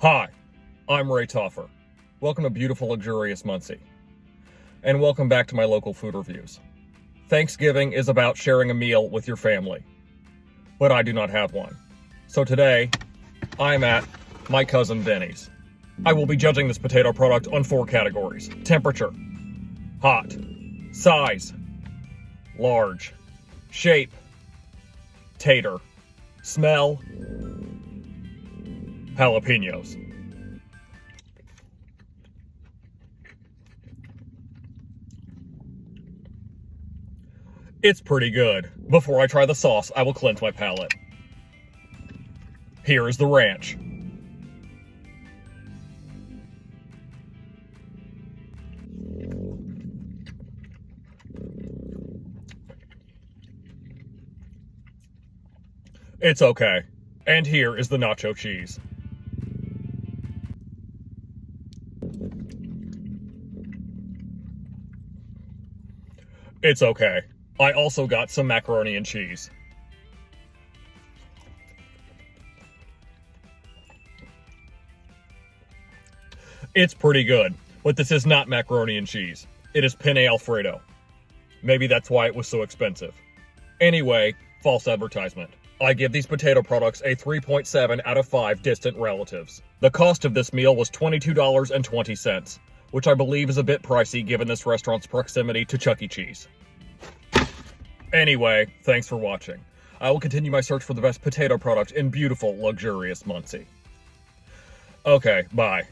Hi, I'm Ray Toffer. Welcome to beautiful, luxurious Muncie. And welcome back to my local food reviews. Thanksgiving is about sharing a meal with your family, but I do not have one. So today, I'm at my cousin Vinny's. I will be judging this potato product on 4 categories: temperature, hot, size, large, shape, tater, smell, jalapenos. It's pretty good. Before I try the sauce, I will cleanse my palate. Here is the ranch. It's okay. And here is the nacho cheese. It's okay. I also got some macaroni and cheese. It's pretty good, but this is not macaroni and cheese. It is penne Alfredo. Maybe that's why it was so expensive. Anyway, false advertisement. I give these potato products a 3.7 out of 5 distant relatives. The cost of this meal was $22.20, which I believe is a bit pricey given this restaurant's proximity to Chuck E. Cheese. Anyway, thanks for watching. I will continue my search for the best potato product in beautiful, luxurious Muncie. Okay, bye.